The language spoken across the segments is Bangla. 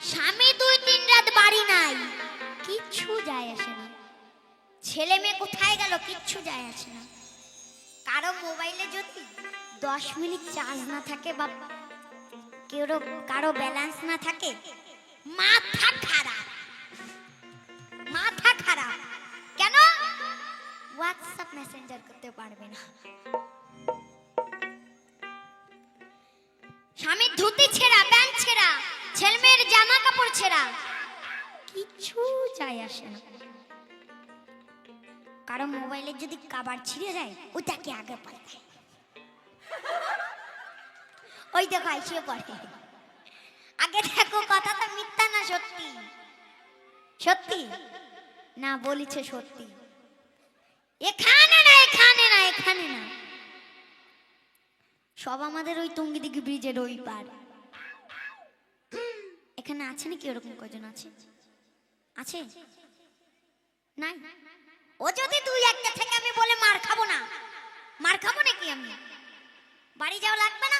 স্বামী 2-3 রাত বাড়ি নাই, কিচ্ছু যায় আসে না। ছেলে মেয়ে কোথায় গেল, কিচ্ছু যায় আসে না। কারো মোবাইলে যদি 10 মিনিট চার্জ না থাকে বা কারো ব্যালেন্স না থাকে, মাথা খারাপ, মাথা খারাপ। কেন? হোয়াটসঅ্যাপ মেসেঞ্জার করতে পারবে না। স্বামীর ধুতি ছেঁড়া, প্যান্ট ছেঁড়া, ছেলেমেয়ের জামা কাপড় ছেঁড়া, কিছু যায় আসে না। কারো মোবাইলে যদি কভার ছিঁড়ে যায়, ওটাকে আগে পাল্টায়। ওই দেখো আইসিয়ে পড়ে। আগে দেখো কথাটা মিথ্যা না সত্যি? সত্যি না, বলিছে সত্যি। এখানে না, এখানে না, এখানে না, সব আমাদের ওই টুঙ্গিদিঘি ব্রিজের ওই পার। এখানে আছে নাকি ওরকম কজন আছে? আছে? নাই? ও যদি 2-1টা থেকে আমি বলে মার খাবো না, মার খাবো নাকি? আমি বাড়ি যাওয়া লাগবে না?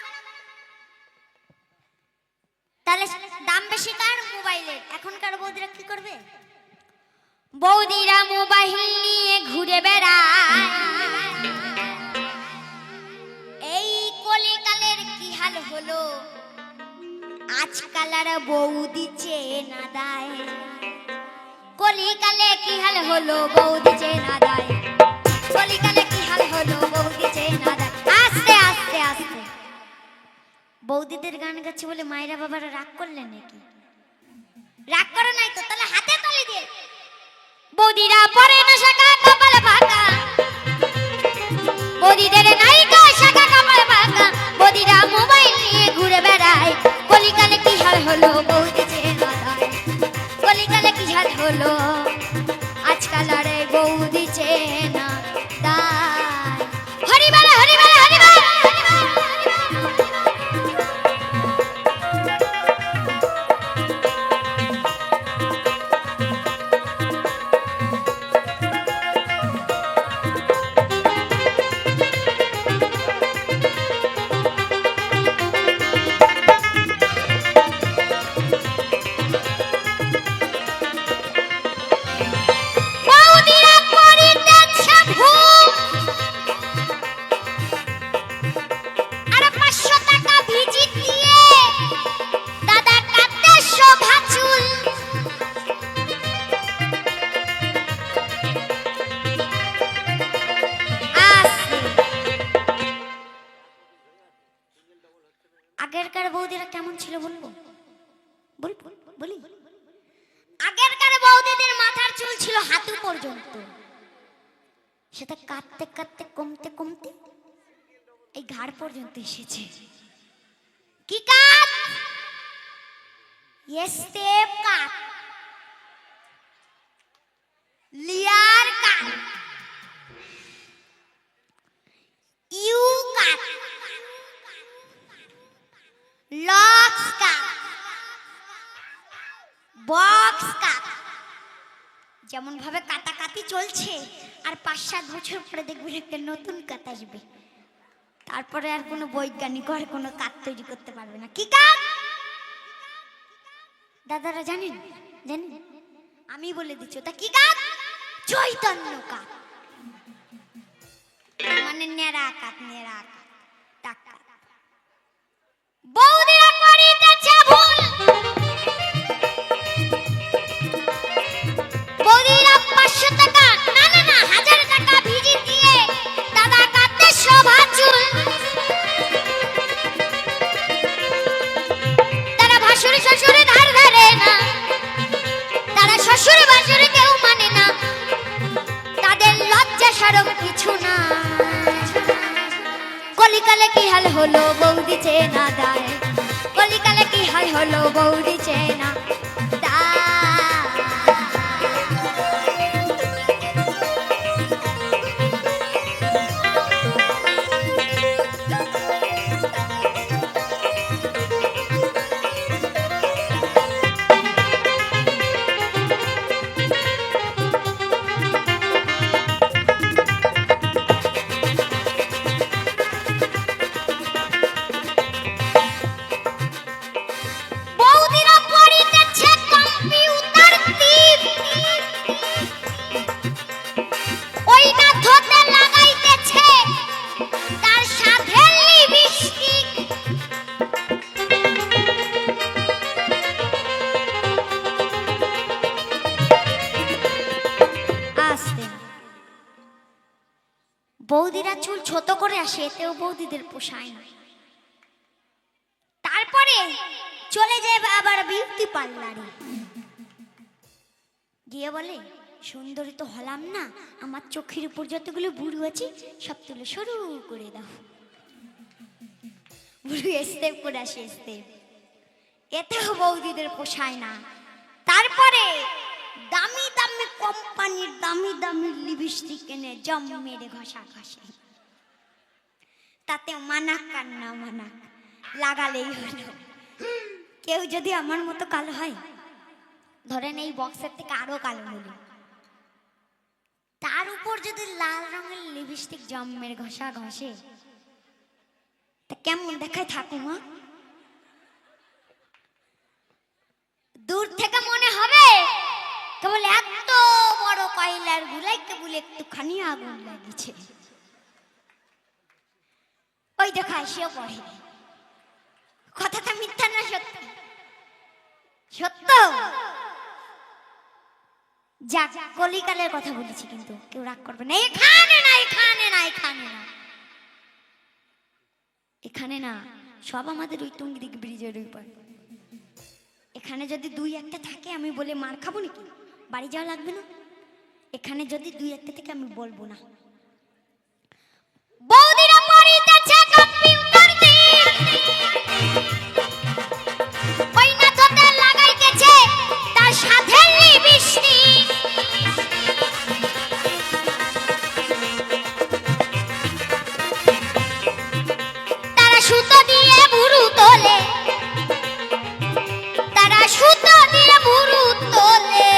তাহলে দাম বেশি কার মোবাইলের? এখনকার বৌদিরা কি করবে? বৌদিরা মোবাইল নিয়ে ঘুরে বেড়ায়। এই কলিকালের কি হাল হলো, আজকাল আর বৌদি চেনা দেয়। কলিকালে কি হাল হলো, বৌদি চেনা দেয়। কলিকালে কি হাল হলো, বৌদি চেনা দেয়। আস্তে আস্তে আস্তে। বৌদিদের গান গাচ্ছে বলে মায়েরা বাবারা রাগ করলেন নাকি? রাগ করে নাই তো, তাহলে হাতে তালি দিয়ে। বৌদিরা পরে না শাখা কপাল বাঁকা, বৌদিদের নায়িকা শাখা কপাল বাঁকা। বৌদিরা মোবাইল নিয়ে ঘুরে বেড়ায়। কলিকালে কি হাল হলো, বৌদি চেনা দেয়। কলিকালে কি হাল হলো, আজকাল আরে বৌদি চেনা দেয়। হরিবার হরিবার হরিবার। আগেরকার বৌদিরা কেমন ছিল বলবো? বলি। আগেরকার বৌদিদের মাথার চুল ছিল হাঁটু পর্যন্ত, সেটা কাটতে কাটতে কমতে কমতে এই ঘাড় পর্যন্ত এসেছে। কি কাট? Step cut, layer cut, U cut, locks cut, box cut. যেমন ভাবে কাটাকাটি চলছে, আর 5-7 বছর পরে দেখবেন একটা নতুন কাট আসবে। তারপরে আর কোনো বৈজ্ঞানিক আর কোনো কাট তৈরি করতে পারবে না। কি কাট? দাদারা জানেন? জানেন? আমি বলে দিচ্ছি, ওটা কি কাট? চৈতন্য কাট, মানে নেড়া কাট, নেড়া কাট, টাকা। বৌদিরা করিতেছে ভুল, বৌদিরা 500 টাকা না না না 1000 টাকা ভিজি দিয়ে দাদা কাটতে শোভা চুল। তারা ভাসুর শ্বশুরে ধার ধারে না, তারা শ্বশুর ভাসুর কেউ মানে না, তাদের লজ্জা শরম কিছু না। কলিকালে কি হাল হলো, বৌদি চেনা দেয়। কলিকালে কি হাল হলো, বৌদি চেনা বৌদিরা ছোট করে আসে, এতেও বৌদিদের পোষায় না। তারপরে চলে যায় আবার বিউটি পার্লারে, গিয়ে বলে সুন্দরী তো হলাম না, আমার চোখের উপর যতগুলো বুড়ো আছে সব তুলে শুরু করে দাও। বুড়ো স্টেপ করে আসে, স্টেপ, এতেও বৌদিদের পোষায় না। তারপরে দামি দামি কোম্পানির দামি দামি লিপস্টিক এনে জম মেরে ঘষা ঘষে, তাতে মানাক আর না মানাক লাগালেই হলো। কেউ যদি আমার মতো কালো হয়, ধরেন এই বক্সের থেকে আরো কালো হলো, তার উপর যদি লাল রঙের লিপস্টিক জম মেরে ঘষা ঘষে, তা কেমন দেখায় ঠাকুমা? দূর থেকে মনে হবে কেবল এত বড় কয়লার গুলাই কেবল একটুখানি আগুন লাগিয়েছে। ওই দেখা সেও পড়ে, কথাটা মিথ্যা না সত্যি? সত্য। যাক, কলিকালের কথা বলেছি, কিন্তু কেউ রাগ করবে না। এখানে না, এখানে না, এখানে না, এখানে না, সব আমাদের ওই টুঙ্গিদিক ব্রিজের ওই পার। এখানে যদি দুই একটা থাকে আমি বলে মার খাবো নাকি? বাড়ি যাওয়া লাগবে না? এখানে যদি দুই একটা থেকে আমি বলবো না। বৌদিরা পড়িতেছে কম্পিউটার দিয়ে, ওই না তোতে লাগাইতেছে তার সাথে লিপস্টিক। তারা সুতো দিয়ে বুড়ু তোলে, তারা সুতো দিয়ে বুড়ু তোলে।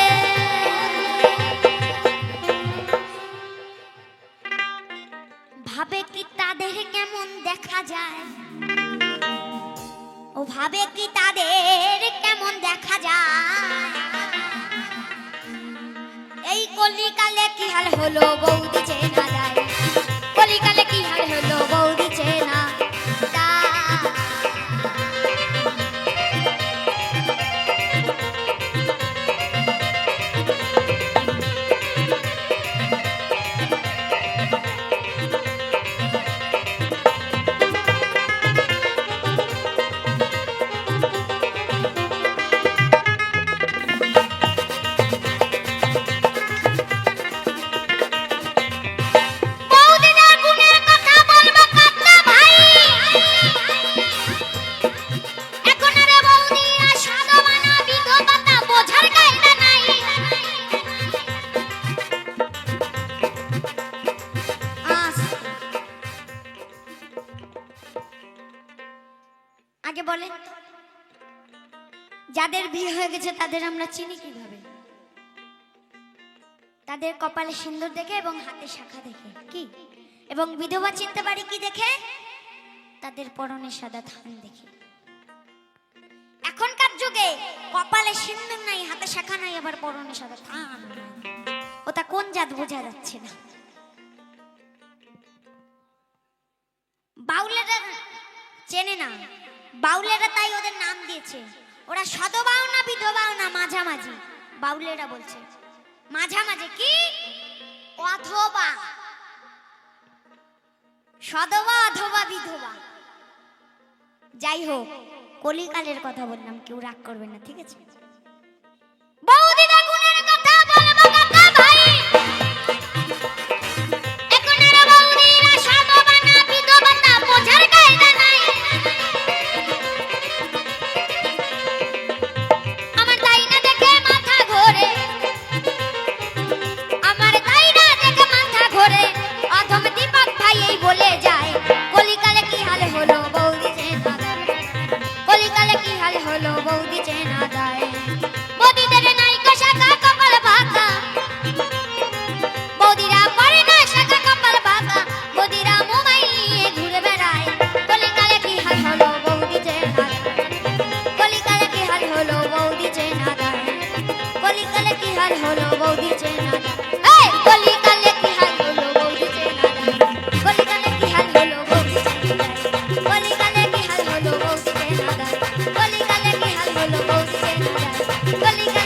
ভাবে কি তাদের কেমন দেখা যায়, ও ভাবে কি তাদের কেমন দেখা যায়। এই কলিকালে কি হাল হলো বৌদি চেনা যায়, কলিকালে কি হাল হলো বৌদি চেনা যায়। আগে বলেন তো, যাদের বিয়ে হয়ে গেছে তাদের আমরা চিনি কিভাবে? তাদের কপালে সিন্দুর দেখে এবং হাতে শাখা দেখে, কি? এবং বিধবা চিনতে পারি কি দেখে? তাদের পরনে সাদা থান দেখে। এখনকার যুগে কপালে সিন্দুর নাই, হাতে শাখা নাই, আবার পরনে সাদা থান, ওটা কোন জাত বোঝা যাচ্ছে না। বাউলেরা চেনে না, বাউলেরা তাই ওদের নাম দিয়েছে। ওরা সদবাও না বিধবাও না, মাঝামাঝি। বাউলেরা বলছে মাঝামাঝি, কি? অথবা সদবা অথবা বিধবা। যাই হোক, কলিকালের কথা বললাম, কেউ রাগ করবে না, ঠিক আছে? বৌদিরা গুণের কথা বলবো কাকা ভাই, এখনের বৌদিরা সদবা না বিধবা তা বোঝার কায়দা নাই। আমার তাই না দেখে মাথা ঘোরে, আমার তাই না দেখে মাথা ঘোরে, অধম দীপক ভাই এই বলে যায় কলিকালে কি হাল হলো বৌদি চেনা যায়, কলিকালে কি হাল হলো বৌদি চেনা যায়। বৌদিদের নাই শাখা কপাল বাঁকা, বৌদিরা পরে না শাখা কপাল বাঁকা, বৌদিরা মোবাইল নিয়ে ঘুরে বেড়ায়। কলিকালে কি হাল হলো বৌদি চেনা যায়, কলিকালে কি হাল হলো বৌদি চেনা যায়, কলিকালে কি হাল হলো বৌদি চেনা যায়। এই কলিকালে কি হাল হলো বৌদি চেনা যায়, কলিকালে কি হাল হলো বৌদি চেনা যায়, কলিকালে কি হাল হলো বৌদি চেনা যায়, কলিকালে কি হাল হলো বৌদি চেনা যায়, কলিকালে